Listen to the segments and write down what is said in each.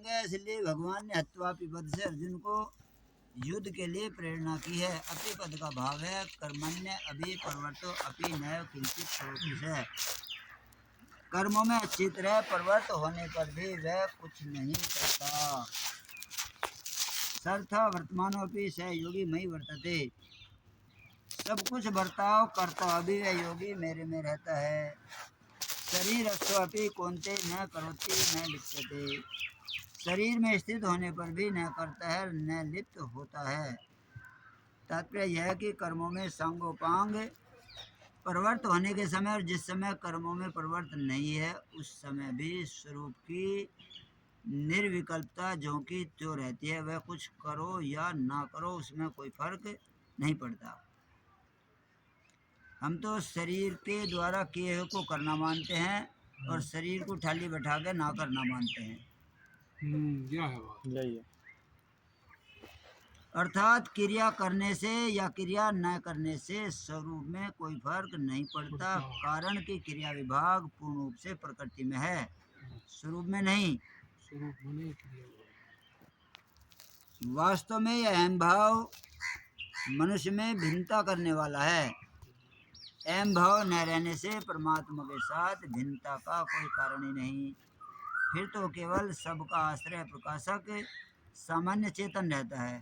इसलिए भगवान ने हत्वा पिपद से अर्जुन को युद्ध के लिए प्रेरणा की है। अपिपद का भाव है कर्मण्य अभि प्रवर्तो अपि नैव किंचित करोति है। कर्मों में अच्छी तरह प्रवृत्त होने पर भी वह कुछ नहीं करता। सर्थ वर्तमानोपि स योगी मई वर्तते। सब कुछ बर्ताव करता अभी वह योगी मेरे में रहता है। शरीर अस्वापि कौन्ते न करोति न लिप्यते। शरीर में स्थित होने पर भी न करता है न लिप्त होता है। तात्पर्य यह है कि कर्मों में सांगोपांग प्रवृत्त होने के समय और जिस समय कर्मों में प्रवृत्त नहीं है उस समय भी स्वरूप की निर्विकल्पता जो कि त्यों रहती है। वह कुछ करो या ना करो उसमें कोई फर्क नहीं पड़ता। हम तो शरीर के द्वारा किए हुए को करना मानते हैं और शरीर को ठाली बैठा के ना करना मानते हैं। क्या है बात? यही है। अर्थात क्रिया करने से या क्रिया न करने से स्वरूप में कोई फर्क नहीं पड़ता। कारण की क्रिया विभाग पूर्ण रूप से प्रकृति में है, स्वरूप में नहीं। स्वरूप में नहीं क्रिया। वास्तव में यह अहम भाव मनुष्य में भिन्नता करने वाला है। अहम भाव न रहने से परमात्मा के साथ भिन्नता का कोई कारण ही नहीं। फिर तो केवल सबका आश्रय प्रकाशक सामान्य चेतन रहता है।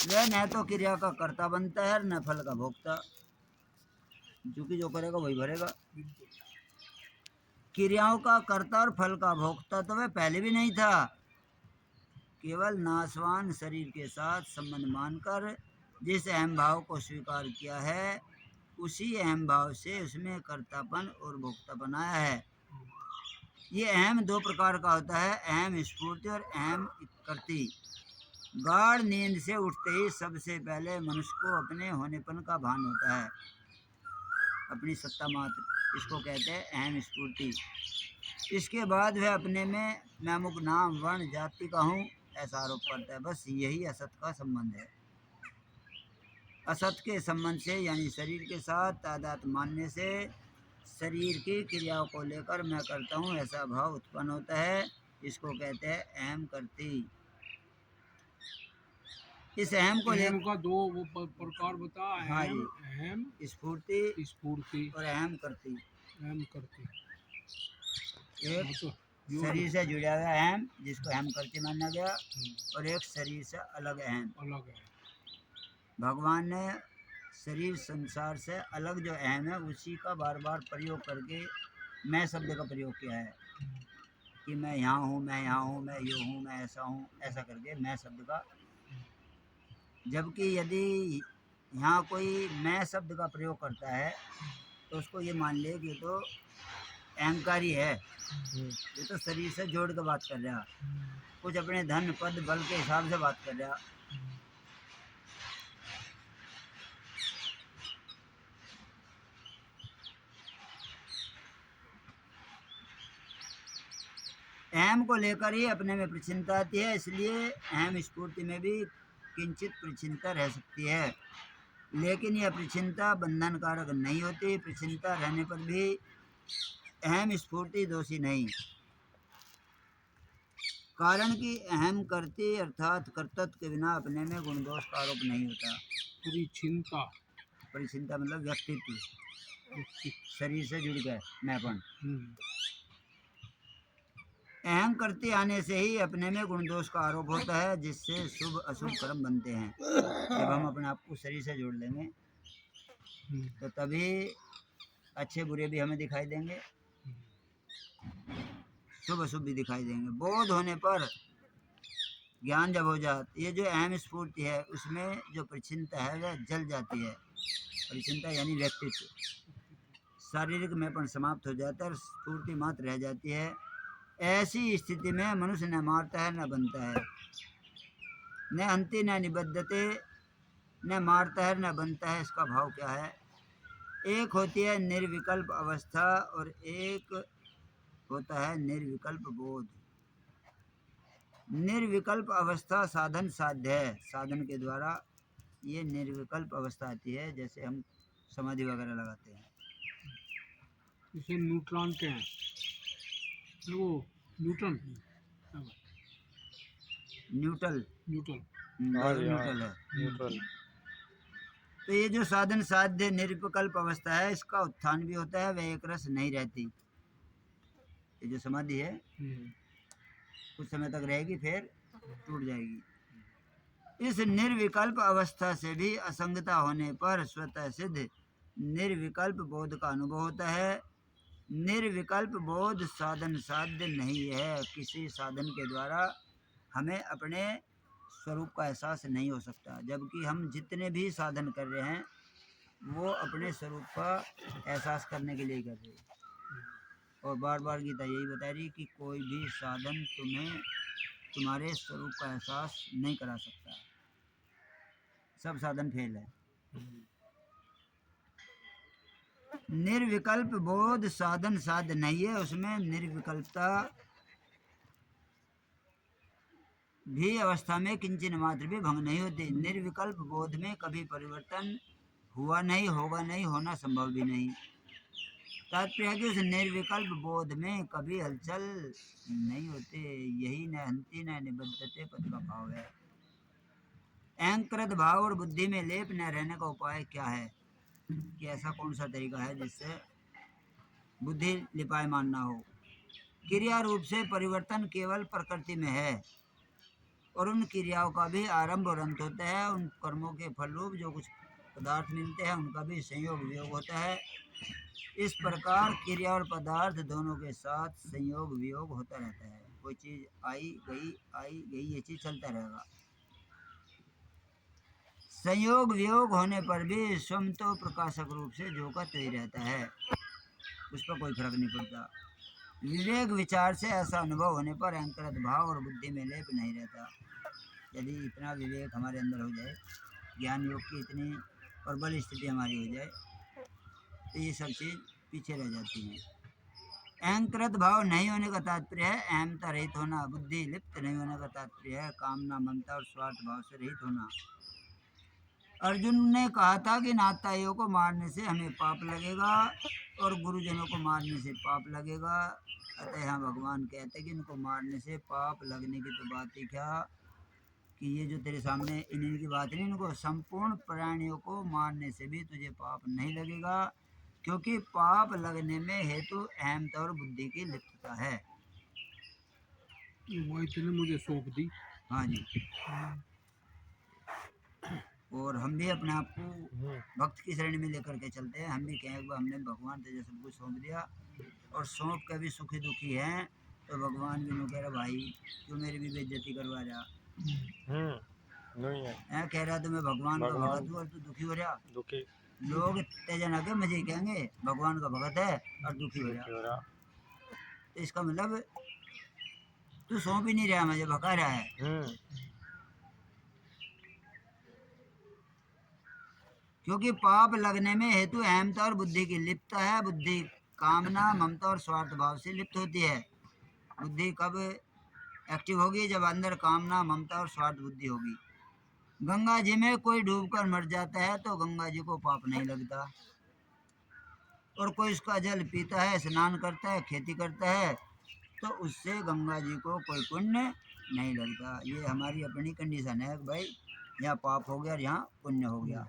वह न तो क्रिया का कर्ता बनता है न फल का भोक्ता, क्योंकि जो करेगा वही भरेगा। क्रियाओं का कर्ता और फल का भोक्ता तो वह पहले भी नहीं था। केवल नाशवान शरीर के साथ संबंध मानकर जिस अहम भाव को स्वीकार किया है उसी अहम भाव से उसमें कर्तापन और भोक्तापन आया है। ये अहम दो प्रकार का होता है, अहम स्फूर्ति और अहम कर्ति। गाढ़ नींद से उठते ही सबसे पहले मनुष्य को अपने होनेपन का भान होता है, अपनी सत्ता मात्र, इसको कहते हैं अहम स्फूर्ति। इसके बाद वह अपने में मैं अमुक नाम वर्ण जाति का हूँ ऐसा आरोप करता है। बस यही असत का संबंध है। असत के संबंध से यानी शरीर के साथ तादाद मानने से शरीर की क्रियाओं को लेकर मैं करता हूँ ऐसा भाव उत्पन्न होता है। इसको कहते हैं अहम कर्ती। इस अहम को अहम का दो वो प्रकार बता। हाँ जी, अहम स्फूर्ति स्फूर्ति और अहम कर्ती। अहम करती। एक शरीर से जुड़ा हुआ अहम जिसको अहम कर्ती माना गया और एक शरीर से अलग अहम। अलग है। भगवान ने शरीर संसार से अलग जो अहम है उसी का बार बार प्रयोग करके मैं शब्द का प्रयोग किया है कि मैं यहाँ हूँ, मैं यहाँ हूँ, मैं यूँ हूँ, मैं ऐसा हूँ, ऐसा करके मैं शब्द का। जबकि यदि यहाँ कोई मैं शब्द का प्रयोग करता है तो उसको ये मान ले कि तो अहंकारी है, ये तो शरीर से जोड़ के बात कर रहा, कुछ अपने धन पद बल के हिसाब से बात कर रहा। अहम को लेकर ही अपने में प्रचिन्नता आती है, इसलिए अहम स्फूर्ति में भी किंचित प्रचिन्नता रह सकती है। लेकिन यह प्रचिन्नता बंधन कारक नहीं होती। प्रचिन्नता रहने पर भी अहम स्फूर्ति दोषी नहीं, कारण कि अहम करती अर्थात कर्तव्य के बिना अपने में गुण दोष का आरोप नहीं होता। परिचिन्ता, परिचिन्ता मतलब व्यक्तित्व, शरीर से जुड़ गए मैंपन। अहम करते आने से ही अपने में गुण दोष का आरोप होता है, जिससे शुभ अशुभ कर्म बनते हैं। जब हम अपने आप को शरीर से जोड़ लेंगे तो तभी अच्छे बुरे भी हमें दिखाई देंगे, शुभ अशुभ भी दिखाई देंगे। बोध होने पर ज्ञान जब हो जाती, ये जो अहम स्फूर्ति है उसमें जो परिचिन्नता है वह जल जाती है। परिचिन्नता यानी व्यक्तित्व, शारीरिक मैंपन समाप्त हो जाता है और स्फूर्ति मात्र रह जाती है। ऐसी स्थिति में मनुष्य न मारता है न बनता है, न अंति न निबद्धते, न मारता है न बनता है। इसका भाव क्या है? एक होती है निर्विकल्प अवस्था और एक होता है निर्विकल्प बोध। निर्विकल्प अवस्था साधन साध्य है, साधन के द्वारा ये निर्विकल्प अवस्था आती है। जैसे हम समाधि वगैरह लगाते हैं, इसे न्यूट्रॉन के हैं वो न्यूटन। हाँ, न्यूट्रल। न्यूटन। हाँ जी, हाँ, न्यूट्रल है। न्यूट्रल। तो ये जो साधन साध्य निर्विकल्प अवस्था है, इसका उत्थान भी होता है, वह एक रस नहीं रहती। ये जो समाधि है कुछ समय तक रहेगी, फिर टूट जाएगी। इस निर्विकल्प अवस्था से भी असंगता होने पर स्वतः सिद्ध निर्विकल्प बोध का अनुभव होता है। निर्विकल्प बोध साधन साध्य नहीं है। किसी साधन के द्वारा हमें अपने स्वरूप का एहसास नहीं हो सकता, जबकि हम जितने भी साधन कर रहे हैं वो अपने स्वरूप का एहसास करने के लिए कर रहे हैं। और बार बार गीता यही बता रही कि कोई भी साधन तुम्हें तुम्हारे स्वरूप का एहसास नहीं करा सकता। सब साधन फेल है। निर्विकल्प बोध साधन साध्य नहीं है, उसमें निर्विकल्पता भी अवस्था में किंचन मात्र भी भंग नहीं होती। निर्विकल्प बोध में कभी परिवर्तन हुआ नहीं, होगा नहीं, होना संभव भी नहीं। तात्पर्य है कि उस निर्विकल्प बोध में कभी हलचल नहीं होते। यही न हंति न निबद्धते पद का भाव है। अहंकृत भाव और बुद्धि में लेप न रहने का उपाय क्या है? कि ऐसा कौन सा तरीका है जिससे बुद्धि लिपायमान ना हो? क्रिया रूप से परिवर्तन केवल प्रकृति में है, और उन क्रियाओं का भी आरंभ और अंत होता है। उन कर्मों के फल रूप जो कुछ पदार्थ मिलते हैं उनका भी संयोग वियोग होता है। इस प्रकार क्रिया और पदार्थ दोनों के साथ संयोग वियोग होता रहता है। कोई चीज आई गई ये चीज चलता रहेगा। संयोग वियोग होने पर भी स्वयं तो प्रकाशक रूप से जो का त्यों ही रहता है, उस पर कोई फर्क नहीं पड़ता। विवेक विचार से ऐसा अनुभव होने पर अहंकृत भाव और बुद्धि में लेप नहीं रहता। यदि इतना विवेक हमारे अंदर हो जाए, ज्ञान योग की इतनी प्रबल स्थिति हमारी हो जाए, तो ये सब चीज़ पीछे रह जाती हैं। अहंकृत भाव नहीं होने का तात्पर्य है अहमता रहित होना। बुद्धि लिप्त नहीं होने का तात्पर्य है कामना ममता और स्वार्थ भाव से रहित होना। अर्जुन ने कहा था कि नाताइयों को मारने से हमें पाप लगेगा और गुरुजनों को मारने से पाप लगेगा। अतः यहाँ भगवान कहते हैं कि इनको मारने से पाप लगने की तो बात ही क्या, कि ये जो तेरे सामने इनकी बात नहीं, इनको संपूर्ण प्राणियों को मारने से भी तुझे पाप नहीं लगेगा, क्योंकि पाप लगने में हेतु अहमता और बुद्धि की लिप्तता है। वही तूने मुझे सौंप दी। हाँ जी। और हम भी अपने आप को भक्त की श्रेणी में लेकर के चलते हैं। हम भी कहें एक बार हमने भगवान तुझे सब कुछ सौंप दिया और सौंप के भी सुखी दुखी हैं, तो भगवान भी नो कह रहा भाई क्यों मेरी भी बेइज्जती करवा रहा नहीं है। कह रहा तो मैं भगवान का भगत हूँ और तू दुखी हो रहा। दुखी लोग तेजन आके मुझे कहेंगे भगवान का भगत है और दुखी हो रहा। तो इसका मतलब तू सौंप ही नहीं रहा, मुझे भगा रहा है। क्योंकि पाप लगने में हेतु अहमता और बुद्धि की लिप्त है। बुद्धि कामना ममता और स्वार्थ भाव से लिप्त होती है। बुद्धि कब एक्टिव होगी? जब अंदर कामना ममता और स्वार्थ बुद्धि होगी। गंगा जी में कोई डूबकर मर जाता है तो गंगा जी को पाप नहीं लगता, और कोई उसका जल पीता है, स्नान करता है, खेती करता है, तो उससे गंगा जी को कोई पुण्य नहीं लगता। ये हमारी अपनी कंडीशन है कि भाई यहाँ पाप हो गया और यहाँ पुण्य हो गया।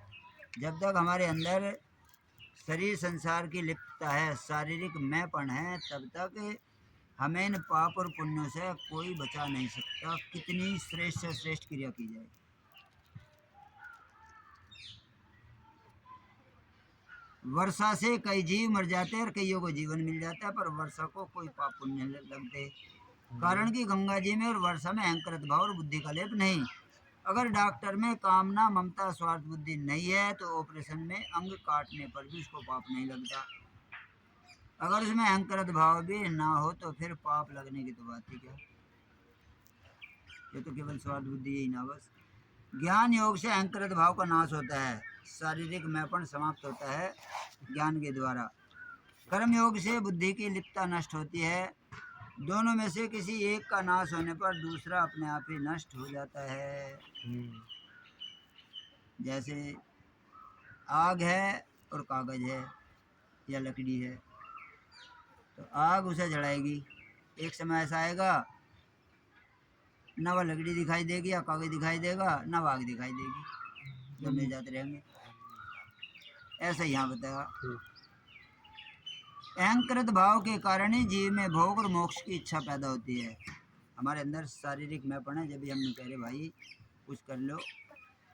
जब तक हमारे अंदर शरीर संसार की लिप्तता है, शारीरिक मैंपन है, तब तक हमें इन पाप और पुण्यों से कोई बचा नहीं सकता, कितनी श्रेष्ठ से श्रेष्ठ क्रिया की जाए। वर्षा से कई जीव मर जाते हैं और कईयों को जीवन मिल जाता है, पर वर्षा को कोई पाप पुण्य नहीं लगते। कारण कि गंगा जी में और वर्षा में अहंकृत भाव और बुद्धि का लेप नहीं। अगर डॉक्टर में कामना ममता स्वार्थ बुद्धि नहीं है तो ऑपरेशन में अंग काटने पर भी उसको पाप नहीं लगता। अगर उसमें अहंकृत भाव भी ना हो तो फिर पाप लगने की तो बात ही क्या। ये तो केवल स्वार्थ बुद्धि ही ना बस। ज्ञान योग से अहंकृत भाव का नाश होता है, शारीरिक मैपन समाप्त होता है ज्ञान के द्वारा। कर्म योग से बुद्धि की लिप्तता नष्ट होती है। दोनों में से किसी एक का नाश होने पर दूसरा अपने आप ही नष्ट हो जाता है। जैसे आग है और कागज है या लकड़ी है, तो आग उसे जलाएगी, एक समय ऐसा आएगा न वह लकड़ी दिखाई देगी या कागज दिखाई देगा, न वाघ दिखाई देगी, दोनों जाते रहेंगे। ऐसा यहाँ बताया। अहंकृत भाव के कारण ही जीव में भोग और मोक्ष की इच्छा पैदा होती है। हमारे अंदर शारीरिक मैपण है, जब भी हम कह रहे भाई कुछ कर लो,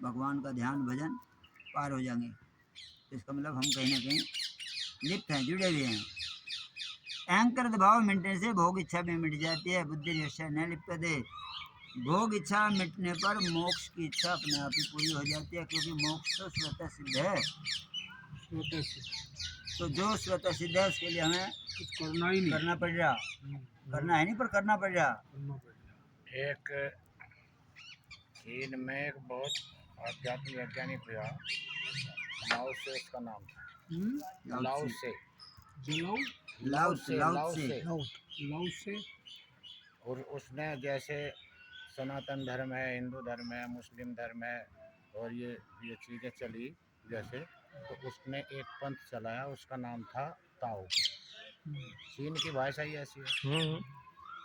भगवान का ध्यान भजन, पार हो जाएंगे, तो इसका मतलब हम कहीं ना कहीं लिप्त हैं, जुड़े हुए हैं। अहंकृत भाव मिटने से भोग इच्छा भी मिट जाती है। बुद्धि निश्चय न लिप्यते, भोग इच्छा मिटने पर मोक्ष की इच्छा अपने आप ही पूरी हो जाती है, क्योंकि मोक्ष तो स्वतः सिद्ध है। स्वतः से तो जो स्वतः सिद्ध है उसके लिए हमें कुछ करना ही नहीं। करना पड़ रहा, करना है नहीं पर करना पड़ रहा। करना पड़ेगा। एक चीन में एक बहुत आध्यात्मिक वैज्ञानिक हुआ, लाओ से उसका नाम था। लाओ से जलाओ लाउत से लाओ से। लाओ से। और उसने जैसे सनातन धर्म है, हिंदू धर्म है, मुस्लिम धर्म है, और ये चीज़ें चली जैसे, तो उसने एक पंथ चलाया, उसका नाम था ताओ। चीन की भाषा ही ऐसी है,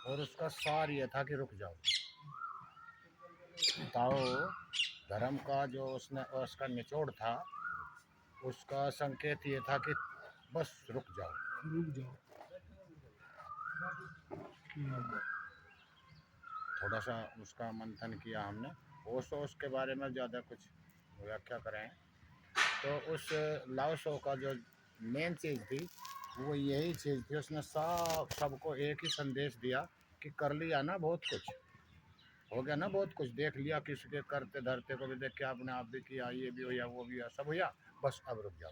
और उसका सार ये था कि रुक जाओ। ताओ धर्म का जो उसने उसका निचोड़ था, उसका संकेत ये था कि बस रुक जाओ। रुक जाओ। थोड़ा सा उसका मंथन किया हमने, उसके बारे में ज़्यादा कुछ व्याख्या करें तो उस लाओसो का जो मेन चीज़ थी वो यही चीज़ थी। उसने सबको एक ही संदेश दिया कि कर लिया ना बहुत कुछ, हो गया ना बहुत कुछ, देख लिया किसी के करते धरते को भी देख के आपने आप भी किया, ये भी हुआ वो भी हुआ, सब हुआ, बस अब रुक जाओ।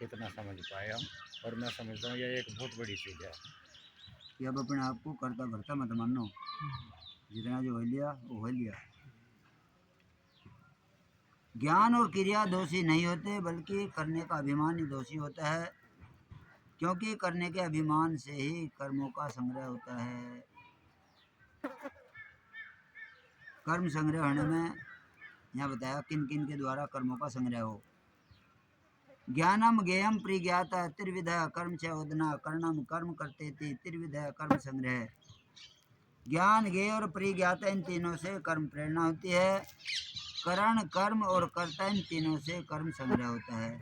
इतना समझ पाए हम, और मैं समझता हूँ ये एक बहुत बड़ी चीज़ है कि अब अपने आप को करता भरता मत मानो, जितना जो हो लिया वो हो लिया। ज्ञान और क्रिया दोषी नहीं होते, बल्कि करने का अभिमान ही दोषी होता है, क्योंकि करने के अभिमान से ही कर्मों का संग्रह होता है। कर्म संग्रह होने में यहाँ बताया किन किन के द्वारा कर्मों का संग्रह हो। ज्ञानम ज्ञेयम प्रिज्ञाता त्रिविधा कर्म च उदना कर्णम कर्म करते थे त्रिविधा कर्म संग्रह। ज्ञान ज्ञेय और प्रिज्ञाता इन तीनों से कर्म प्रेरणा होती है। करण कर्म और कर्ता इन तीनों से कर्म संग्रह होता है।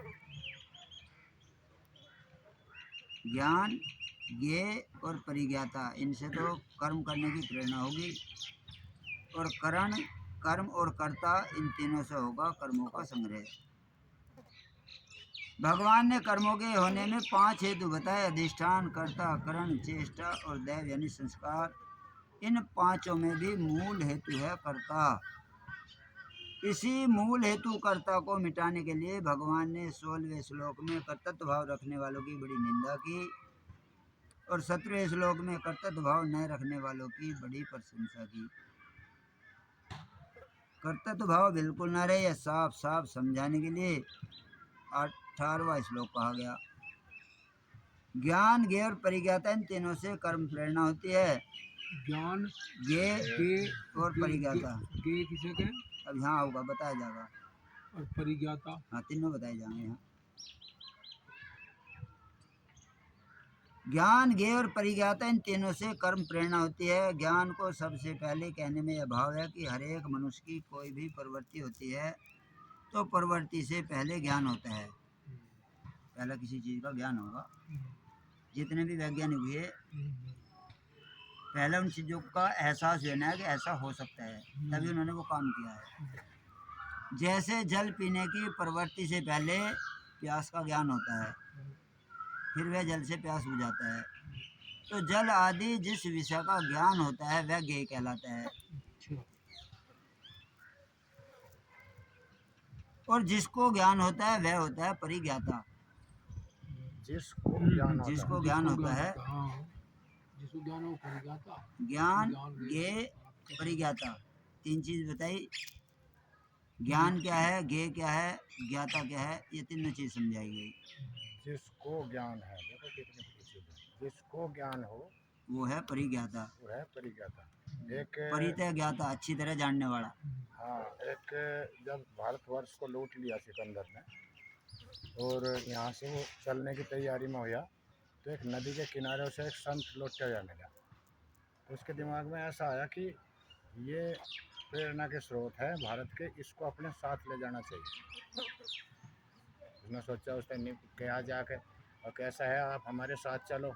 ज्ञान ज्ञेय और परिज्ञाता, इनसे तो कर्म करने की प्रेरणा होगी, और करण कर्म और कर्ता इन तीनों से होगा कर्मों का संग्रह। भगवान ने कर्मों के होने में 5 हेतु बताए: अधिष्ठान, कर्ता, करण, चेष्टा और दैव यानी संस्कार। इन पांचों में भी मूल हेतु है कर्ता। इसी मूल हेतु कर्ता को मिटाने के लिए भगवान ने 16वें श्लोक में कर्तृत्व भाव रखने वालों की बड़ी निंदा की, और 17वें श्लोक में कर्तृत्व भाव न रखने वालों की बड़ी प्रशंसा की। कर्तृत्व भाव बिल्कुल न रहे, साफ साफ समझाने के लिए 18वां श्लोक कहा गया। ज्ञान ज्ञेय और परिज्ञाता इन तीनों से कर्म प्रेरणा होती है। ज्ञान ज्ञेय और परिज्ञाता, ज्ञेय किसे कहें? अब यहाँ होगा बताया जाएगा, और परिज्ञाता, हाँ तीनों बताए जाएंगे यहाँ। ज्ञान ज्ञेय और परिज्ञाता इन तीनों से कर्म प्रेरणा होती है। ज्ञान को सबसे पहले कहने में यह भाव है कि हर एक मनुष्य की कोई भी प्रवृत्ति होती है तो प्रवृत्ति से पहले ज्ञान होता है। पहला किसी चीज़ का ज्ञान होगा। जितने भी वैज्ञानिक हुए पहले उन चीज़ों का एहसास लेना है कि ऐसा हो सकता है, तभी उन्होंने वो काम किया है। जैसे जल पीने की प्रवृत्ति से पहले प्यास का ज्ञान होता है, फिर वह जल से प्यास बुझाता है। तो जल आदि जिस विषय का ज्ञान होता है वह ज्ञेय कहलाता है, और जिसको ज्ञान होता है वह होता है परिज्ञाता। जिसको ज्ञान होता है, जिसको ज्ञान हो परिज्ञाता। ज्ञान ज्ञेय परिज्ञाता, तीन चीज बताई। ज्ञान क्या है, ज्ञेय क्या है, ज्ञाता क्या है, ये तीनों चीज समझाई गई। जिसको ज्ञान है, देखो कितनी बड़ी चीज है। जिसको ज्ञान हो वो है परिज्ञाता। वो है परिज्ञाता। एक परितः ज्ञाता, अच्छी तरह जानने वाला। हाँ, एक जब भारतवर्ष को लूट लिया सिकंदर ने और यहाँ से वो चलने की तैयारी में हुआ, तो एक नदी के किनारे उसे एक संत लौटता हुआ मिला। तो उसके दिमाग में ऐसा आया कि ये प्रेरणा के स्रोत है भारत के, इसको अपने साथ ले जाना चाहिए। उसने सोचा, उसने कहा जाके, और कैसा है आप हमारे साथ चलो।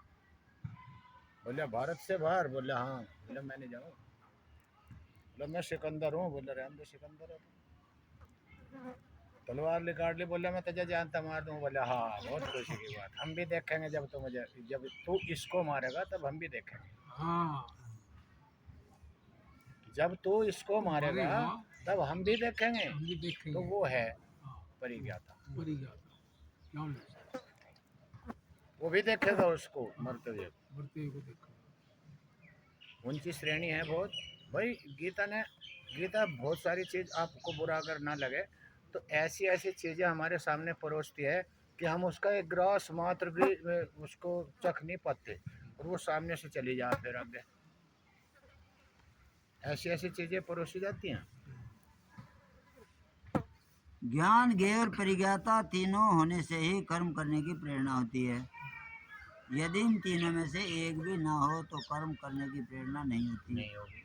बोले भारत से बाहर? बोले हाँ। बोले मैं नहीं जाऊँ। बोले मैं सिकंदर हूँ। बोले रहने दो, सिकंदर है तलवार निकाल ली। बोले मैं तुझे जानता मार दूँ। बोले हाँ, बहुत खुशी की बात, हम भी देखेंगे जब तू इसको मारेगा तब हम भी देखेंगे। हाँ जब तू इसको मारेगा मारेगा तब हम भी देखेंगे। हम भी देखेंगे। तो वो है हाँ, परिज्ञाता। परिज्ञाता knowledge, वो भी देखेगा उसको मरते हुए। बढ़ते हुए को देखो। उनकी श्रेणी है बहुत। भाई गीता बहुत सारी चीज़, आपको बुरा अगर ना लगे तो ऐसी ऐसी चीज़ें हमारे सामने परोसती है कि हम उसका एक ग्रास मात्र भी उसको चख नहीं पाते, और वो सामने से चली जाए फिर आगे। ऐसी ऐसी चीज़ें परोसी जाती हैं। ज्ञान, ज्ञेय और परिज्ञाता तीनों होने से ही कर्म करने की प्रेरणा होती है। यदि इन तीनों में से एक भी ना हो तो कर्म करने की प्रेरणा नहीं होती। नहीं होगी।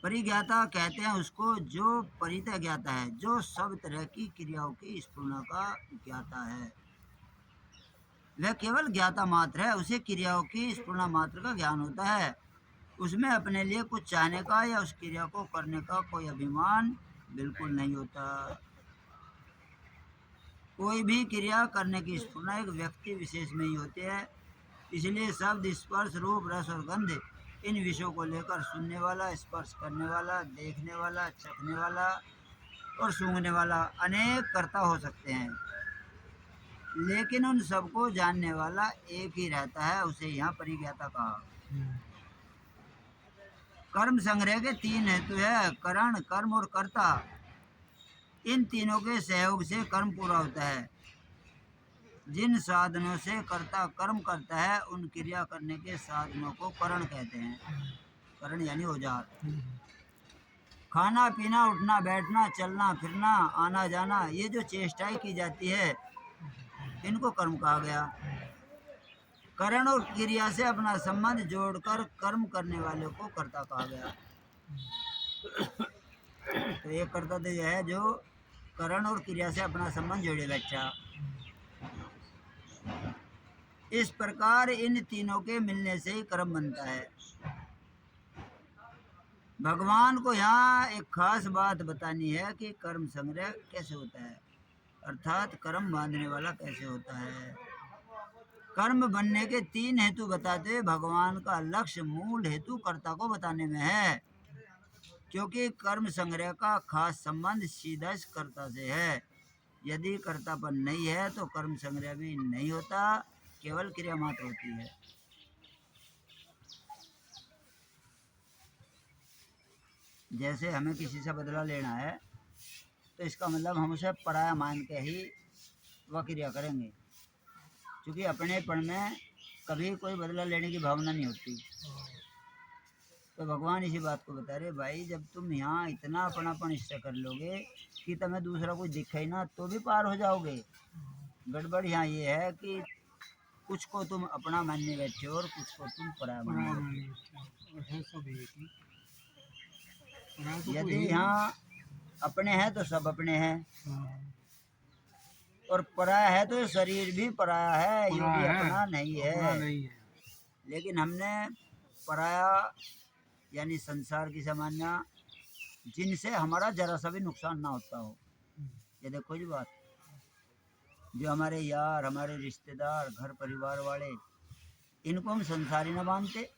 परिज्ञाता कहते हैं उसको जो परितः ज्ञाता है, जो सब तरह की क्रियाओं की स्फुरना का ज्ञाता है। वह केवल ज्ञाता मात्र है, उसे क्रियाओं की स्फुरना मात्र का ज्ञान होता है। उसमें अपने लिए कुछ चाहने का या उस क्रिया को करने का कोई अभिमान बिल्कुल नहीं होता। कोई भी क्रिया करने की स्फुरना एक व्यक्ति विशेष में ही होती है। इसलिए शब्द, स्पर्श, रूप, रस और गंध, इन विषयों को लेकर सुनने वाला, स्पर्श करने वाला, देखने वाला, चखने वाला और सूंघने वाला अनेक कर्ता हो सकते हैं, लेकिन उन सबको जानने वाला एक ही रहता है, उसे यहाँ परिज्ञाता कहा। कर्म संग्रह के तीन हेतु है, करण, कर्म और कर्ता। इन तीनों के सहयोग से कर्म पूरा होता है। जिन साधनों से कर्ता कर्म करता है उन क्रिया करने के साधनों को करण कहते हैं। करण यानी औजार। खाना पीना, उठना बैठना, चलना फिरना, आना जाना, ये जो चेष्टाएं की जाती है इनको कर्म कहा गया। करण और क्रिया से अपना संबंध जोड़कर कर्म करने वाले को कर्ता कहा गया। तो एक कर्ता तो यह है जो करण और क्रिया से अपना संबंध जोड़े बैठा। इस प्रकार इन तीनों के मिलने से ही कर्म बनता है। भगवान को यहाँ एक खास बात बतानी है कि कर्म संग्रह कैसे होता है, अर्थात कर्म बांधने वाला कैसे होता है। कर्म बनने के तीन हेतु बताते हुए भगवान का लक्ष्य मूल हेतु कर्ता को बताने में है, क्योंकि कर्म संग्रह का खास संबंध सीधा कर्ता से है। यदि कर्तापन नहीं है तो कर्म संग्रह भी नहीं होता, केवल क्रिया मात्र होती है। जैसे हमें किसी से बदला लेना है तो इसका मतलब हम उसे पराया मान के ही वह क्रिया करेंगे, क्योंकि अपनेपन में कभी कोई बदला लेने की भावना नहीं होती। तो भगवान इसी बात को बता रहे, भाई जब तुम यहाँ इतना अपनापन इससे कर लोगे कि तुम्हें दूसरा कोई दिखे ही ना तो भी पार हो जाओगे। गड़बड़ यहाँ ये है कि कुछ को तुम अपना मानने बैठे हो और कुछ को तुम पराया मानने बैठे हो। यदि यहाँ अपने हैं तो सब अपने हैं, और पराया है तो शरीर भी पराया है, ये भी अपना नहीं है। लेकिन हमने पराया यानी संसार की सामान्य, जिनसे हमारा जरा सा भी नुकसान ना होता हो। ये देखो जी बात, जो हमारे यार, हमारे रिश्तेदार, घर परिवार वाले, इनको हम संसारी न मानते,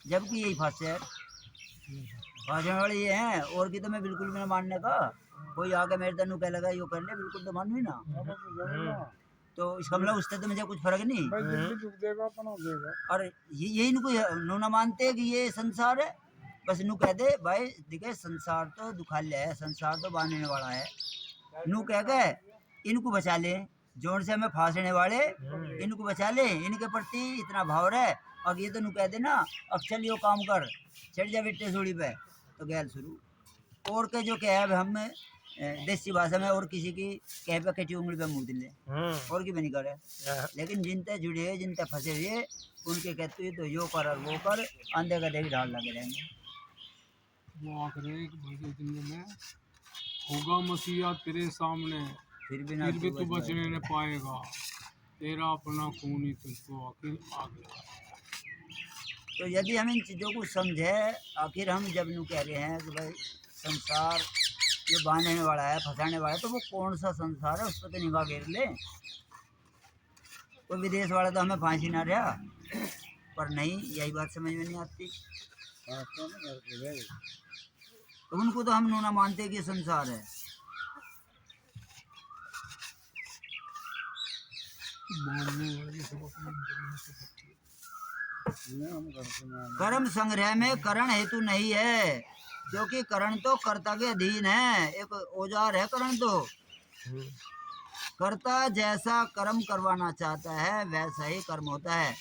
जबकि यही फांसे वाले ये हैं। और की तो मैं बिल्कुल भी ना मानने का, कोई आगे मेरे तनु कह लगा यो करने बिल्कुल तो मान भी ना, तो इसका मतलब उससे तो मुझे कुछ फर्क नहीं। और ये इनको नो ना मानते कि ये संसार है, बस नू कह दे भाई दिखे संसार तो दुखाल्य है, संसार तो बांधने वाला है, नू कह के इनको बचा ले, जोर से हमें फांसने वाले इनको बचा ले, इनके प्रति इतना भाव रहे। और ये तो नू कह दे ना अब चल यो काम कर, चढ़ जा बेटे सूढ़ी पे, तो गैल शुरू। और के जो कह हम देसी भाषा में और किसी की कह पे कटी उंगली पे मुँह ले और की भी नहीं करे। लेकिन जिनते जुड़े हुए जिनते फंसे हुए उनके कहते हुए तो यो कर और वो कर अंधे का देवी ढाल लगे रहेंगे। वो आखिर एक भगवत में होगा मसीहा तेरे सामने, फिर फिर भी तू बच बचने पाएगा। न पाएगा, तेरा अपना खून ही तुझको आखिर आग लगा। तो यदि हम इन चीज़ों को समझे, आखिर हम जब यूँ कह रहे हैं कि भाई संसार जो बांधने वाला है फंसाने वाला है, तो वो कौन सा संसार है उस पर तो निगाह घेर ले। कोई विदेश वाला तो हमें फांसी ना रहा, पर नहीं यही बात समझ में नहीं आती। तो उनको तो हम नूना मानते कि संसार है। मानने वाले सब अपनी इंद्रियों से बचे। कर्म संग्रह में करण हेतु नहीं है, क्योंकि करण तो कर्ता के अधीन है, एक औजार है करण तो। कर्ता जैसा कर्म करवाना चाहता है वैसा ही कर्म होता है।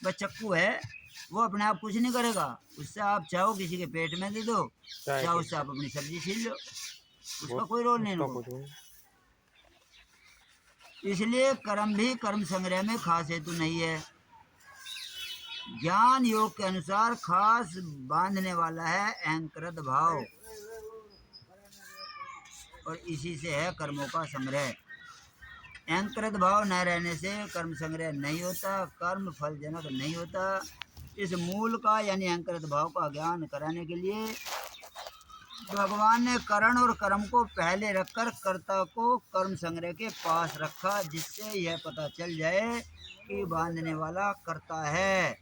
बस चक्कू है, वो अपने आप कुछ नहीं करेगा, उससे आप चाहो किसी के पेट में दे दो, चाहो उससे आप अपनी सब्जी छीन लो, उसका कोई रोल नहीं उनको। इसलिए कर्म भी कर्म संग्रह में खास हेतु नहीं है। ज्ञान योग के अनुसार खास बांधने वाला है अहंकृत भाव, और इसी से है कर्मों का संग्रह। अहंकृत भाव न रहने से कर्म संग्रह नहीं होता, कर्म फलजनक नहीं होता। इस मूल का यानी अहंकृत भाव का ज्ञान कराने के लिए भगवान ने करण और कर्म को पहले रखकर कर्ता को कर्म संग्रह के पास रखा, जिससे यह पता चल जाए कि बांधने वाला कर्ता है।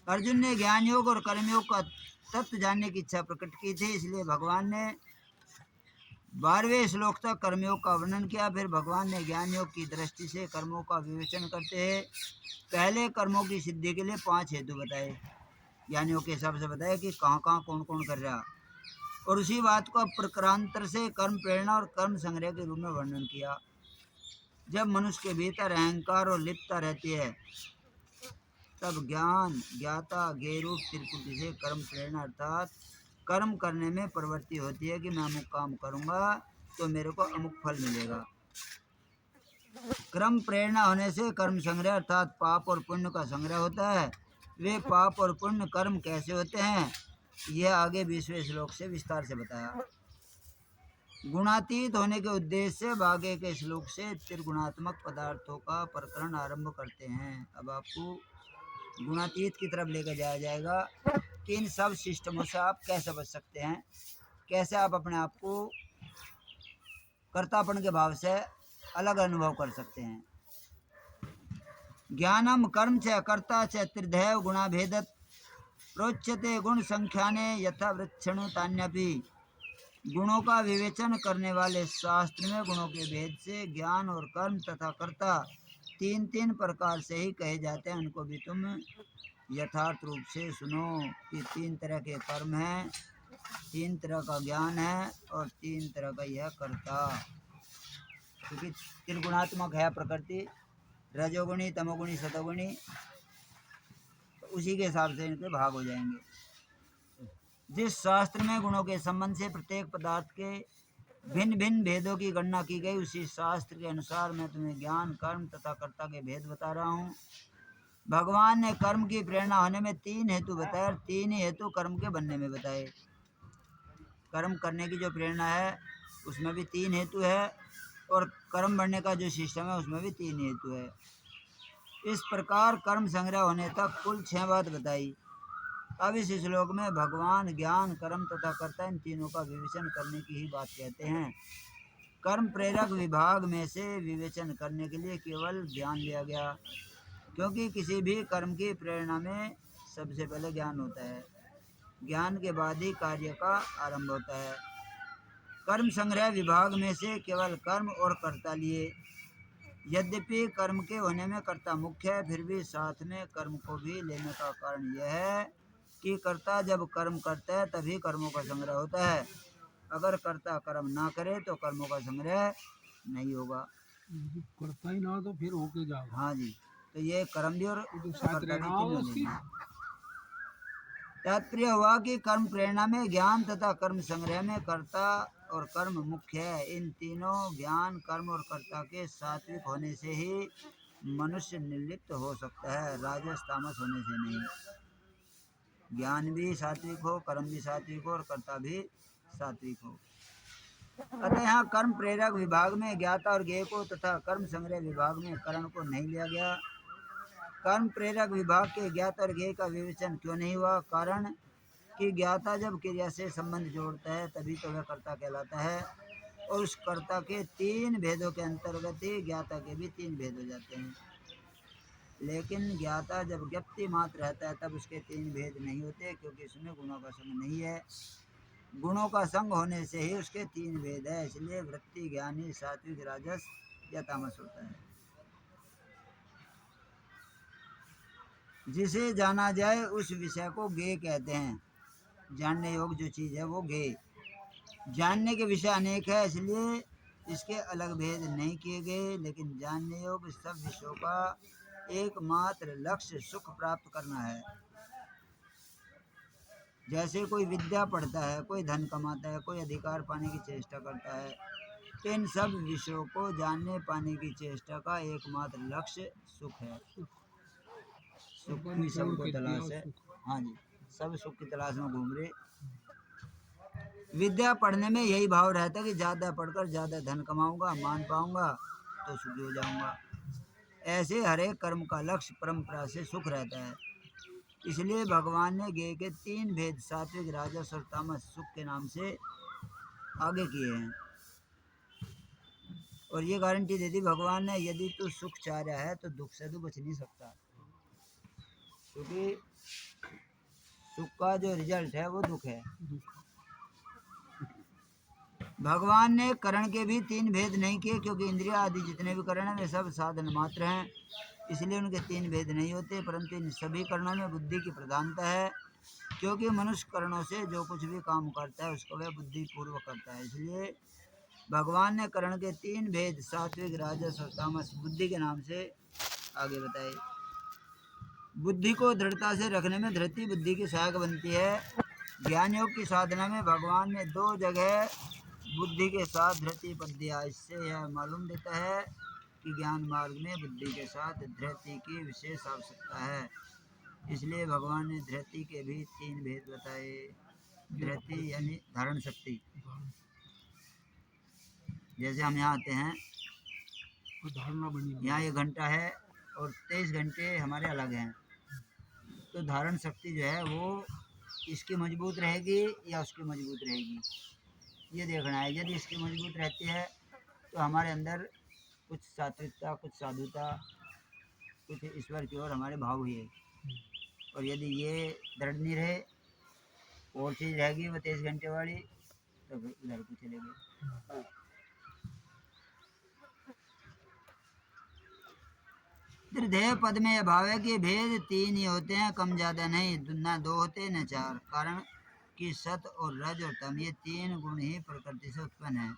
अर्जुन ने ज्ञान योग और कर्मयोग का तत्व जानने की इच्छा प्रकट की थी, इसलिए भगवान ने 12वें श्लोक तक कर्मयोग का वर्णन किया। फिर भगवान ने ज्ञान योग की दृष्टि से कर्मों का विवेचन करते हैं पहले कर्मों की सिद्धि के लिए 5 हेतु बताए, ज्ञानियों के हिसाब से बताया कि कहाँ कहाँ कौन कौन कर रहा, और उसी बात को प्रकारांतर से कर्म प्रेरणा और कर्म संग्रह के रूप में वर्णन किया। जब मनुष्य के भीतर अहंकार और लिप्तता रहती है तब ज्ञान ज्ञाता गेरूप त्रिपुटी से कर्म प्रेरणा अर्थात कर्म करने में प्रवृत्ति होती है कि मैं अमुक काम करूंगा तो मेरे को अमुक फल मिलेगा। कर्म प्रेरणा होने से कर्म संग्रह अर्थात पाप और पुण्य का संग्रह होता है। वे पाप और पुण्य कर्म कैसे होते हैं यह आगे 20वें श्लोक से विस्तार से बताया। गुणातीत होने के उद्देश्य से आगे के श्लोक से त्रिगुणात्मक पदार्थों का प्रकरण आरंभ करते हैं। अब आपको गुणातीत की तरफ लेकर जाया जाएगा कि इन सब सिस्टमों से आप कैसे बच सकते हैं, कैसे आप अपने आप को कर्तापन के भाव से अलग अनुभव कर सकते हैं। ज्ञानम कर्म च कर्ता च त्रिधैव गुणा भेदत प्रोच्यते गुण संख्याने यथा वृक्षणु तान्यपि। गुणों का विवेचन करने वाले शास्त्र में गुणों के भेद से ज्ञान और कर्म तथा कर्ता तीन तीन प्रकार से ही कहे जाते हैं। उनको भी तुम यथार्थ रूप से सुनो कि 3 तरह के कर्म हैं, 3 तरह का ज्ञान है और 3 तरह का यह कर्ता, क्योंकि त्रिगुणात्मक है प्रकृति, रजोगुणी तमोगुणी सतोगुणी, तो उसी के हिसाब से इनके भाग हो जाएंगे। जिस शास्त्र में गुणों के संबंध से प्रत्येक पदार्थ के भिन्न भिन्न भेदों की गणना की गई उसी शास्त्र के अनुसार मैं तुम्हें ज्ञान कर्म तथा कर्ता के भेद बता रहा हूँ। भगवान ने कर्म की प्रेरणा होने में 3 हेतु बताए और 3 ही हेतु कर्म के बनने में बताए। कर्म करने की जो प्रेरणा है उसमें भी 3 हेतु है और कर्म बढ़ने का जो सिस्टम है उसमें भी 3 हेतु है। इस प्रकार कर्म संग्रह होने तक कुल 6 बात बताई। अब इस श्लोक में भगवान ज्ञान कर्म तथा कर्ता इन तीनों का विवेचन करने की ही बात कहते हैं। कर्म प्रेरक विभाग में से विवेचन करने के लिए केवल ज्ञान लिया गया, क्योंकि किसी भी कर्म की प्रेरणा में सबसे पहले ज्ञान होता है, ज्ञान के बाद ही कार्य का आरंभ होता है। कर्म संग्रह विभाग में से केवल कर्म और कर्ता लिए। यद्यपि कर्म के होने में कर्ता मुख्य है, फिर भी साथ में कर्म को भी लेने का कारण यह है कि कर्ता जब कर्म करता है तभी कर्मों का संग्रह होता है। अगर कर्ता कर्म ना करे तो कर्मों का संग्रह नहीं होगा। करता ही ना तो फिर होके जाएगा। हाँ जी, तो ये कर्म भी और तो साथ कर्ता भी रहना तीनों उसकी। लेंगे। तात्पर्य हुआ कि कर्म प्रेरणा में ज्ञान तथा कर्म संग्रह में कर्ता और कर्म मुख्य है। इन तीनों ज्ञान, कर्म और कर्ता के सात्विक होने से ही मनुष्य निर्लिप्त हो सकता है, राजस तामस होने से नहीं। ज्ञान भी सात्विक हो, कर्म भी सात्विक हो और कर्ता भी सात्विक हो। अतः यहाँ कर्म प्रेरक विभाग में ज्ञाता और ज्ञेय को तथा कर्म संग्रह विभाग में करण को नहीं लिया गया। कर्म प्रेरक विभाग के ज्ञाता और ज्ञेय का विवेचन क्यों नहीं हुआ? कारण कि ज्ञाता जब क्रिया से संबंध जोड़ता है तभी तो वह कर्ता कहलाता है, और उस कर्ता के तीन भेदों के अंतर्गत ही ज्ञाता के भी तीन भेद हो जाते हैं। लेकिन ज्ञाता जब ज्ञप्ति मात्र रहता है तब उसके तीन भेद नहीं होते, क्योंकि इसमें गुणों का संग नहीं है। गुणों का संग होने से ही उसके तीन भेद है, इसलिए वृत्ति ज्ञानी सात्विक, राजस या तामस होता है। जिसे जाना जाए उस विषय को ज्ञेय कहते हैं। जानने योग्य जो चीज़ है वो ज्ञेय। जानने के विषय अनेक है, इसलिए इसके अलग भेद नहीं किए गए, लेकिन जानने योग्य सब विषयों का एकमात्र लक्ष्य सुख प्राप्त करना है। जैसे कोई विद्या पढ़ता है, कोई धन कमाता है, कोई अधिकार पाने की चेष्टा करता है, तो इन सब विषयों को जानने पाने की चेष्टा का एकमात्र लक्ष्य सुख है। सुख की सबको तलाश है। हाँ जी, सब सुख की तलाश में घूम रहे। विद्या पढ़ने में यही भाव रहता है कि ज़्यादा पढ़कर ज़्यादा धन कमाऊंगा, मान पाऊंगा तो सुखी हो जाऊंगा। ऐसे हर एक कर्म का लक्ष्य परंपरा से सुख रहता है। इसलिए भगवान ने ज्ञेय के तीन भेद सात्विक, राजस और तामस सुख के नाम से आगे किए हैं, और ये गारंटी दे दी भगवान ने, यदि तू सुख चाह रहा है तो दुख से तो बच नहीं सकता, क्योंकि सुख का जो रिजल्ट है वो दुख है। भगवान ने करण के भी तीन भेद नहीं किए, क्योंकि इंद्रिया आदि जितने भी करण हैं वे सब साधन मात्र हैं, इसलिए उनके तीन भेद नहीं होते। परंतु इन सभी करणों में बुद्धि की प्रधानता है, क्योंकि मनुष्य करणों से जो कुछ भी काम करता है उसको वह बुद्धि पूर्वक करता है। इसलिए भगवान ने करण के तीन भेद सात्विक, राजस और तामस बुद्धि के नाम से आगे बताए। बुद्धि को दृढ़ता से रखने में धृति बुद्धि की सहायक बनती है। ज्ञान योग की साधना में भगवान ने दो जगह बुद्धि के साथ धृति पद दिया। इससे यह मालूम देता है कि ज्ञान मार्ग में बुद्धि के साथ धृति की विशेष आवश्यकता है। इसलिए भगवान ने धृति के भी तीन भेद बताए। धृति यानी धारण शक्ति। जैसे हम यहाँ आते हैं, धारणा बनी यहाँ 1 घंटा है और 23 घंटे हमारे अलग हैं, तो धारण शक्ति जो है वो इसकी मजबूत रहेगी या उसकी मजबूत रहेगी, ये देखना है। यदि इसकी मजबूत रहती है तो हमारे अंदर कुछ सात्विकता, कुछ साधुता, कुछ ईश्वर की ओर हमारे भाव हुए, और यदि ये दृढ़ नहीं रहे, और चीज़ रहेगी वो 23 घंटे वाली, तो फिर इधर को चले गए। त्रिधेय पद में यह भाव है कि भेद तीन ही होते हैं, कम ज्यादा नहीं, न 2 होते न 4। कारण कि सत और रज और तम ये तीन गुण ही प्रकृति से उत्पन्न हैं,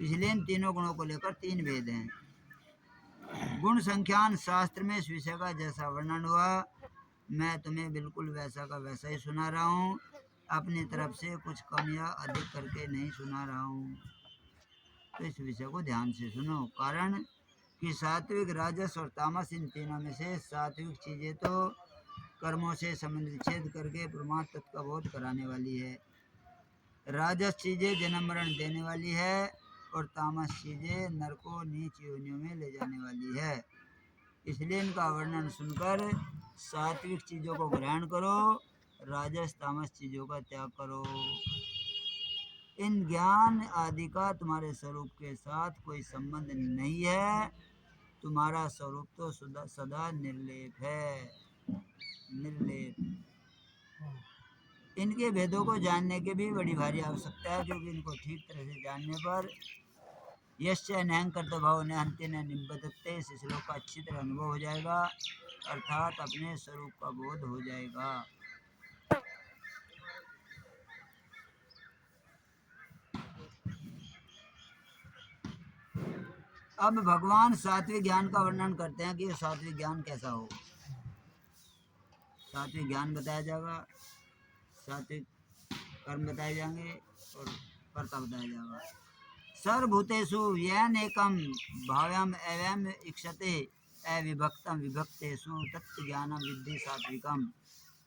इसलिए इन तीनों गुणों को लेकर तीन भेद हैं। गुण संख्यान शास्त्र में इस विषय का जैसा वर्णन हुआ, मैं तुम्हें बिल्कुल वैसा का वैसा ही सुना रहा हूँ, अपनी तरफ से कुछ कम या अधिक करके नहीं सुना रहा हूँ। तो इस विषय को ध्यान से सुनो। कारण कि सात्विक, राजस और तामस, इन तीनों में से सात्विक चीजें तो कर्मों से संबंध छेद करके परमात्म तत्व का बोध कराने वाली है, राजस चीजें जन्म मरण देने वाली है, और तामस चीजें नरकों नीच योनियों में ले जाने वाली है। इसलिए इनका वर्णन सुनकर सात्विक चीजों को ग्रहण करो, राजस तामस चीजों का त्याग करो। इन ज्ञान आदि का तुम्हारे स्वरूप के साथ कोई संबंध नहीं है, तुम्हारा स्वरूप तो सदा निर्लेप है, निर्लेप। इनके भेदों को जानने की भी बड़ी भारी आवश्यकता है, क्योंकि इनको ठीक तरह से जानने पर यश्च नहं कर्तभाव न हन्ति न निबद्धते, इस श्लोक का अच्छी तरह अनुभव हो जाएगा, अर्थात अपने स्वरूप का बोध हो जाएगा। अब भगवान सात्विक ज्ञान का वर्णन करते हैं कि सात्विक ज्ञान कैसा हो। सात्विक ज्ञान बताया जाएगा, सात्विक कर्म बताए जाएंगे और कर्ता बताया जाएगा। सर्वभूतेषु येन एकम भाव्यम एवं इक्षते अविभक्तम विभक्तेषु तत्ज्ञानम विद्धि सात्विकम।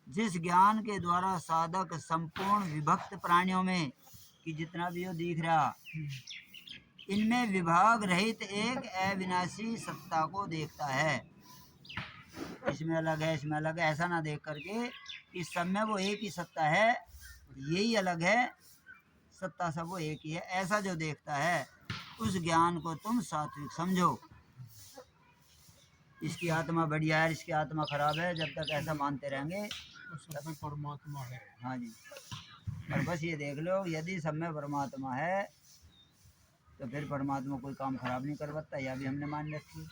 जिस ज्ञान के द्वारा साधक संपूर्ण विभक्त प्राणियों में कि जितना भी वो दिख रहा, इनमें विभाग रहित एक अविनाशी सत्ता को देखता है। इसमें अलग है, इसमें अलग है, ऐसा ना देख करके इस सब में वो एक ही सत्ता है, यही अलग है, सत्ता सब वो एक ही है, ऐसा जो देखता है उस ज्ञान को तुम सात्विक समझो। इसकी आत्मा बढ़िया है, इसकी आत्मा खराब है, जब तक ऐसा मानते रहेंगे तो सब में परमात्मा है। हाँ जी। और बस ये देख लो, यदि सब में परमात्मा है तो फिर परमात्मा कोई काम खराब नहीं कर सकता, यह भी हमने मान रखी।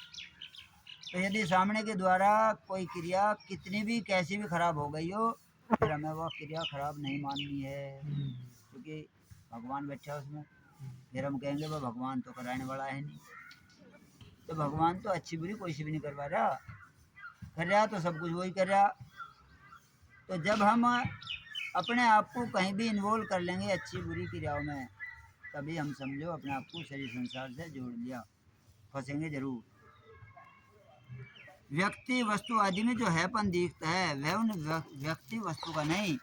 तो यदि सामने के द्वारा कोई क्रिया कितनी भी कैसी भी खराब हो गई हो, फिर हमें वह क्रिया खराब नहीं माननी है, क्योंकि भगवान बैठा है उसमें। फिर हम कहेंगे वह भगवान तो कराने वाला है नहीं, तो भगवान तो अच्छी बुरी कोई सी भी नहीं करवा रहा, कर रहा तो सब कुछ वही कर रहा। तो जब हम अपने आप को कहीं भी इन्वॉल्व कर लेंगे अच्छी बुरी क्रियाओं में, तभी हम समझो अपने आप को शरीर संसार से जोड़ लिया, फंसेंगे जरूर। व्यक्ति वस्तु आदि में जो हैपन दिखता है वह उन व्यक्ति वस्तु का नहीं,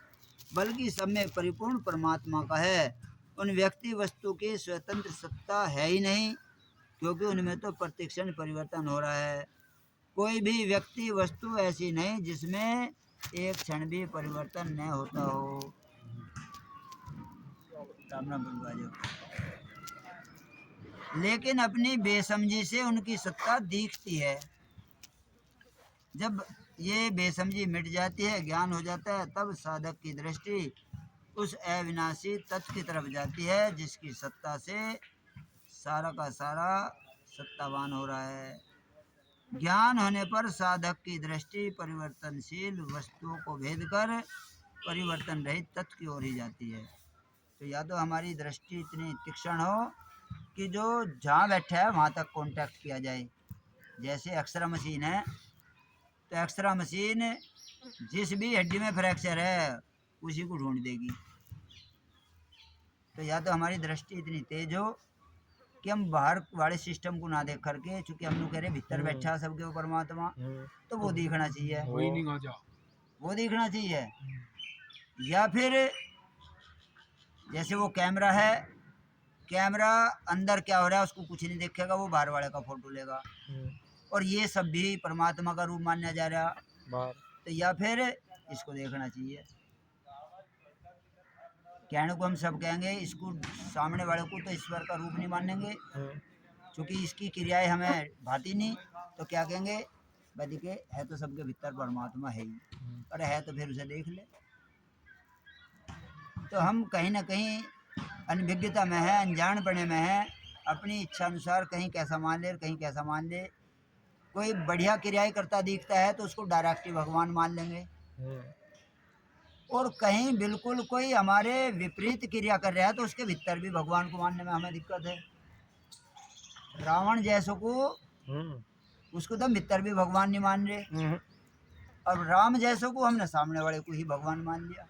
बल्कि सब में परिपूर्ण परमात्मा का है। उन व्यक्ति वस्तु की स्वतंत्र सत्ता है ही नहीं, क्योंकि उनमें तो प्रतिक्षण परिवर्तन हो रहा है। कोई भी व्यक्ति वस्तु ऐसी नहीं जिसमें एक क्षण भी परिवर्तन न होता हो। राम राम बलवाजो। लेकिन अपनी बेसमझी से उनकी सत्ता दिखती है। जब ये बेसमझी मिट जाती है, ज्ञान हो जाता है, तब साधक की दृष्टि उस अविनाशी तत्व की तरफ जाती है जिसकी सत्ता से सारा का सारा सत्तावान हो रहा है। ज्ञान होने पर साधक की दृष्टि परिवर्तनशील वस्तुओं को भेद कर परिवर्तन रहित तत्व की ओर ही जाती है। तो या तो हमारी दृष्टि इतनी तीक्ष्ण हो कि जो जहाँ बैठा है वहाँ तक कांटेक्ट किया जाए। जैसे एक्सरे मशीन है, तो एक्सरे मशीन जिस भी हड्डी में फ्रैक्चर है उसी को ढूंढ देगी। तो या तो हमारी दृष्टि इतनी तेज हो कि हम बाहर वाले सिस्टम को ना देख करके, चूंकि हम लोग कह रहे भीतर बैठा सबके वो परमात्मा, तो वो दिखना चाहिए, वही नहीं जा वो दिखना चाहिए। या फिर जैसे वो कैमरा है, कैमरा अंदर क्या हो रहा है उसको कुछ नहीं देखेगा, वो बाहर वाले का फोटो लेगा, और ये सब भी परमात्मा का रूप माना जा रहा। तो या फिर इसको देखना चाहिए। कहने को हम सब कहेंगे इसको, सामने वाले को तो ईश्वर का रूप नहीं मानेंगे, क्योंकि इसकी क्रियाएं हमें भाती नहीं, तो क्या कहेंगे, भाई देखे है तो सबके भीतर परमात्मा है ही, अरे है तो फिर उसे देख ले। तो हम कहीं ना कहीं अनभिज्ञता में है, अनजानपने में है, अपनी इच्छा अनुसार कहीं कैसा मान ले, कहीं कैसा मान ले। कोई बढ़िया क्रियाएं करता दिखता है तो उसको डायरेक्टली भगवान मान लेंगे, और कहीं बिल्कुल कोई हमारे विपरीत क्रिया कर रहा है तो उसके भीतर भी भगवान को मानने में हमें दिक्कत है। रावण जैसो को उसको तो भीतर भी भगवान नहीं मान रहे, और राम जैसो को हमने सामने वाले को ही भगवान मान लिया।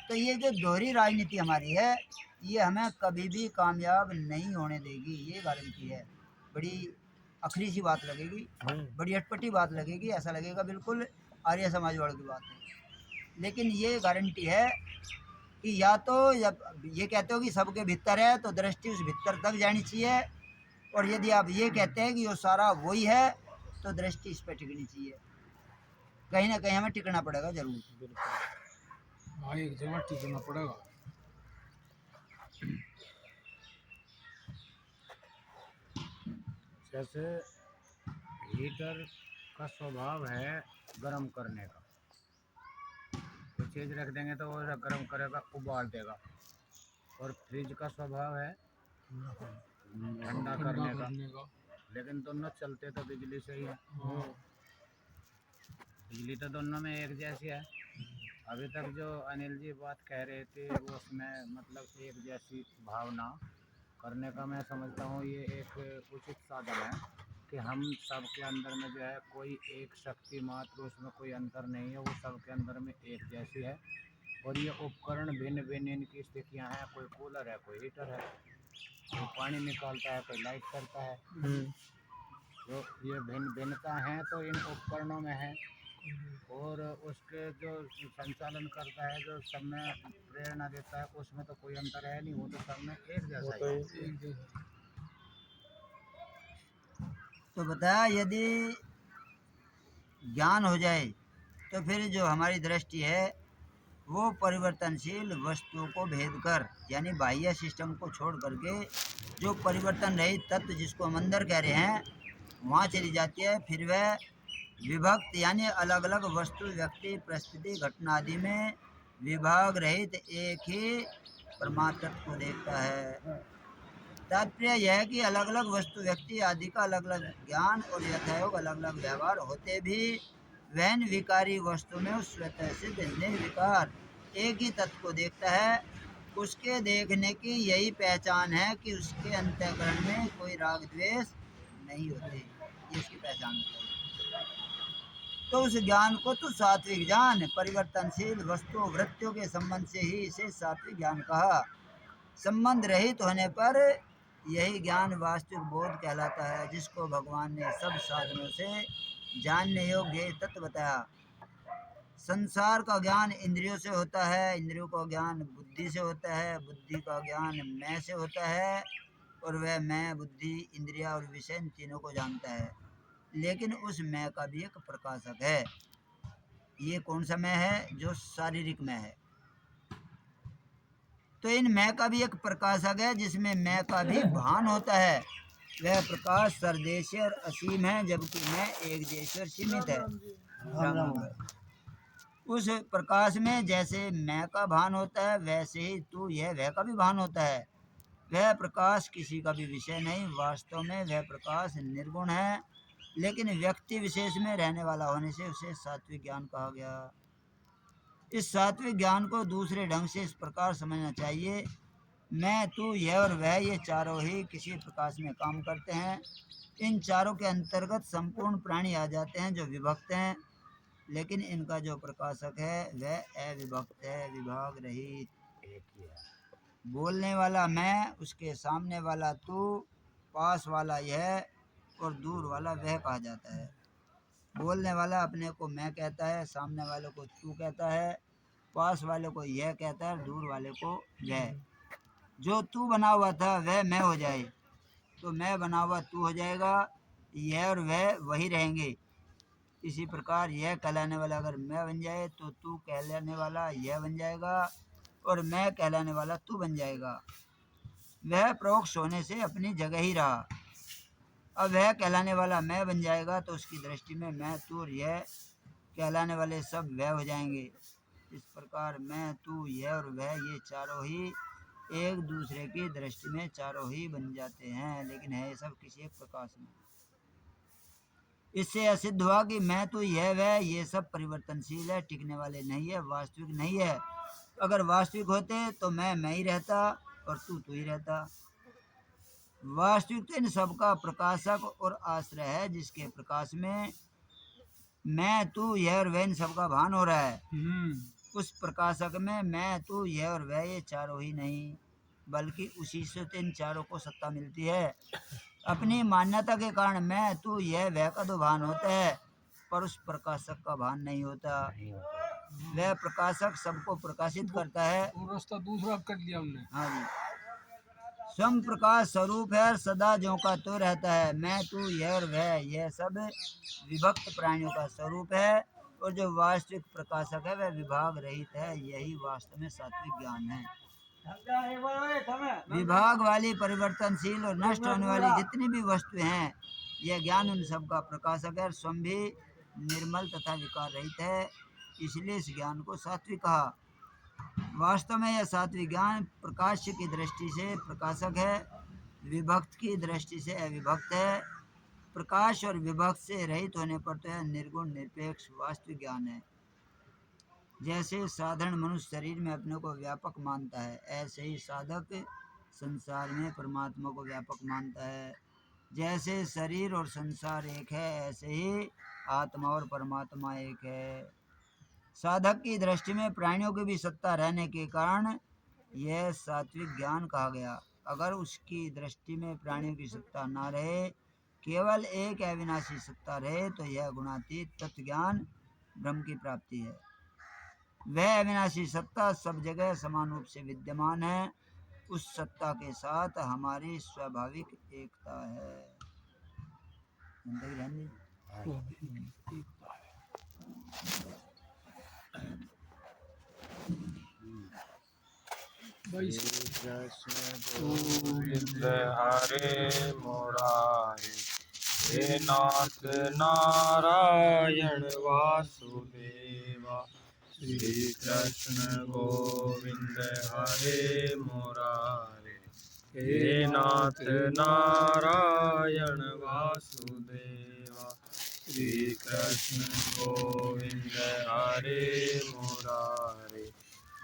तो ये जो दोहरी राजनीति हमारी है, ये हमें कभी भी कामयाब नहीं होने देगी, ये गारंटी है। बड़ी अखरी सी बात लगेगी, बड़ी अटपटी बात लगेगी, ऐसा लगेगा बिल्कुल आर्य समाज वालों की बात है, लेकिन ये गारंटी है कि या तो जब ये कहते हो कि सबके भीतर है तो दृष्टि उस भीतर तक जानी चाहिए, और यदि आप ये कहते हैं कि वो सारा वही है तो दृष्टि इस पर टिकनी चाहिए। कहीं ना कहीं हमें टिकना पड़ेगा जरूर। हाँ, एक जगह टिकना पड़ेगा। जैसे हीटर का स्वभाव है गर्म करने का, कोई चीज़ रख देंगे तो वो गर्म करेगा, उबाल देगा। और फ्रिज का स्वभाव है ठंडा करने का, लेकिन दोनों चलते तो बिजली से ही है। बिजली तो दोनों में एक जैसी है। अभी तक जो अनिल जी बात कह रहे थे वो उसमें मतलब एक जैसी भावना करने का मैं समझता हूँ ये एक उचित साधन है। कि हम सबके अंदर में जो है कोई एक शक्ति मात्र, उसमें कोई अंतर नहीं है, वो सबके अंदर में एक जैसी है। और ये उपकरण भिन्न भिन्न इनकी स्थितियाँ हैं, कोई कूलर है, कोई हीटर है, कोई पानी निकालता है, कोई लाइट करता है। तो ये भिन्न भिन्नता हैं तो इन उपकरणों में है। और उसके जो संचालन करता है, जो सब में प्रेरणा देता है, उसमें तो कोई अंतर है नहीं, वो तो सब में एक जैसा ही है। एक जैसा। तो बताया यदि ज्ञान हो जाए तो फिर जो हमारी दृष्टि है वो परिवर्तनशील वस्तुओं को भेद कर, यानी बाह्य सिस्टम को छोड़ करके जो परिवर्तन रहित तत्व जिसको हम अंदर कह रहे हैं वहाँ चली जाती है। फिर वह विभक्त यानी अलग अलग वस्तु, व्यक्ति, परिस्थिति, घटना आदि में विभाग रहित एक ही परमात्मा को देखता है। तात्पर्य यह है कि अलग अलग वस्तु, व्यक्ति आदि का अलग अलग ज्ञान और यथायोग अलग अलग व्यवहार होते भी वह विकारी वस्तु में उस स्वतः सिद्ध निर्विकार एक ही तत्व को देखता है। उसके देखने की यही पहचान है कि उसके अंतःकरण में कोई राग द्वेष नहीं होते, ये इसकी पहचान है। तो उस ज्ञान को तो सात्विक ज्ञान, परिवर्तनशील वस्तु वृत्तियों के संबंध से ही इसे सात्विक ज्ञान कहा। संबंध रहित होने पर यही ज्ञान वास्तविक बोध कहलाता है, जिसको भगवान ने सब साधनों से जानने योग्य तत्व बताया। संसार का ज्ञान इंद्रियों से होता है, इंद्रियों का ज्ञान बुद्धि से होता है, बुद्धि का ज्ञान मैं से होता है, और वह मैं, बुद्धि, इंद्रिया और विषय इन तीनों को जानता है। लेकिन उस मैं का भी एक प्रकाशक है। ये कौन सा मैं है? जो शारीरिक मैं है। तो इन मैं का भी एक प्रकाशक है जिसमें मैं का भी भान होता है। वह प्रकाश सर्वदेशीय और असीम है, जबकि मैं एक देश और सीमित है। उस प्रकाश में जैसे मैं का भान होता है, वैसे ही तू यह वह का भी भान होता है। वह प्रकाश किसी का भी विषय नहीं, वास्तव में वह प्रकाश निर्गुण है, लेकिन व्यक्ति विशेष में रहने वाला होने से उसे सात्विक ज्ञान कहा गया। इस सात्विक ज्ञान को दूसरे ढंग से इस प्रकार समझना चाहिए। मैं, तू, यह और वह, ये चारों ही किसी प्रकाश में काम करते हैं। इन चारों के अंतर्गत संपूर्ण प्राणी आ जाते हैं जो विभक्त हैं, लेकिन इनका जो प्रकाशक है वह अविभक्त है, विभाग रहित एक ही है। बोलने वाला मैं, उसके सामने वाला तू, पास वाला यह और दूर वाला वह कहा जाता है। बोलने वाला अपने को मैं कहता है, सामने वाले को तू कहता है, पास वाले को यह कहता है, दूर वाले को वह। जो तू बना हुआ था वह मैं हो जाए तो मैं बना हुआ तू हो जाएगा, यह और वह वही रहेंगे। इसी प्रकार यह कहलाने वाला अगर मैं बन जाए तो तू कहलाने वाला यह बन जाएगा, और मैं कहलाने वाला तू बन जाएगा। वह परोक्ष होने से अपनी जगह ही रहा। अब वह कहलाने वाला मैं बन जाएगा तो उसकी दृष्टि में मैं, तू और यह कहलाने वाले सब वह हो जाएंगे। इस प्रकार मैं, तू, यह और वह, ये चारों ही एक दूसरे की दृष्टि में चारों ही बन जाते हैं, लेकिन है सब किसी एक प्रकाश में। इससे यह सिद्ध हुआ कि मैं, तू, यह, वह, ये सब परिवर्तनशील है, टिकने वाले नहीं है, वास्तविक नहीं है। अगर वास्तविक होते तो मैं ही रहता और तू ही रहता। वास्तविक तो इन सबका प्रकाशक और आश्रय है, जिसके प्रकाश में मैं, तू, यह और वह इन सबका भान हो रहा है। उस प्रकाशक में मैं, तू, यह और वह ये चारों ही नहीं, बल्कि उसी से तो इन चारों को सत्ता मिलती है। अपनी मान्यता के कारण मैं, तू, यह, वह का तो भान होता है, पर उस प्रकाशक का भान नहीं होता। वह प्रकाशक सबको प्रकाशित करता है। वो रास्ता दूसरा कर लिया हमने। हाँ जी, स्वयं प्रकाश स्वरूप है और सदा ज्यों का तो रहता है। मैं, तू, यह और वह, यह सब विभक्त प्राणियों का स्वरूप है, और जो वास्तविक प्रकाशक है वह विभाग रहित है। यही वास्तव में सात्विक ज्ञान है। विभाग वाली, परिवर्तनशील और नष्ट होने वाली जितनी भी वस्तुएं हैं, यह ज्ञान उन सब का प्रकाशक है और स्वयं भी निर्मल तथा विकार रहित है। इसलिए इस ज्ञान को सात्विक कहा। वास्तव में यह सात्विक ज्ञान प्रकाश की दृष्टि से प्रकाशक है, विभक्त की दृष्टि से अविभक्त है। प्रकाश और विभक्त से रहित होने पर तो यह निर्गुण निरपेक्ष वास्तविक ज्ञान है। जैसे साधारण मनुष्य शरीर में अपने को व्यापक मानता है, ऐसे ही साधक संसार में परमात्मा को व्यापक मानता है। जैसे शरीर और संसार एक है, ऐसे ही आत्मा और परमात्मा एक है। साधक की दृष्टि में प्राणियों की भी सत्ता रहने के कारण यह सात्विक ज्ञान कहा गया। अगर उसकी दृष्टि में प्राणियों की सत्ता न रहे, केवल एक अविनाशी सत्ता रहे, तो यह गुणातीत तत्व ज्ञान ब्रह्म की प्राप्ति है। वह अविनाशी सत्ता सब जगह समान रूप से विद्यमान है। उस सत्ता के साथ हमारी स्वाभाविक एकता है। कृष्ण गोविंद हरे मुरारी, हे नाथ नारायण वासुदेवा। श्री कृष्ण गोविंद हरे मुरारी, हे नाथ नारायण वासुदेवा। श्री कृष्ण गोविंद हरे मुरारी,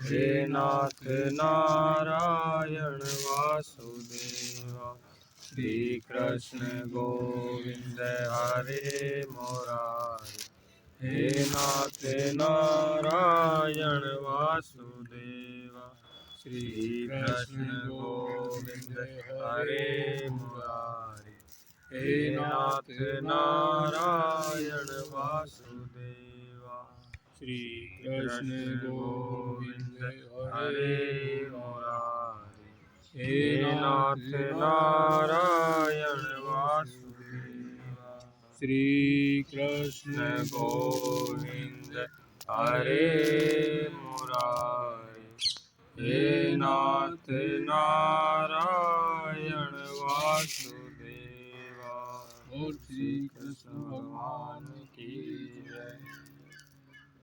हे नाथ नारायण वासुदेवा। श्री कृष्ण गोविंद हरे मुरारी, हे नाथ नारायण वासुदेवा। श्री कृष्ण गोविंद हरे मुरारी, हे नाथ नारायण वासुदेवा। श्री कृष्ण गोविंद हरे मुरारी, हे नाथ नारायण वासुदेवा। श्री कृष्ण गोविंद हरे मुरारी, हे नाथ नारायण वासुदेवा। और श्री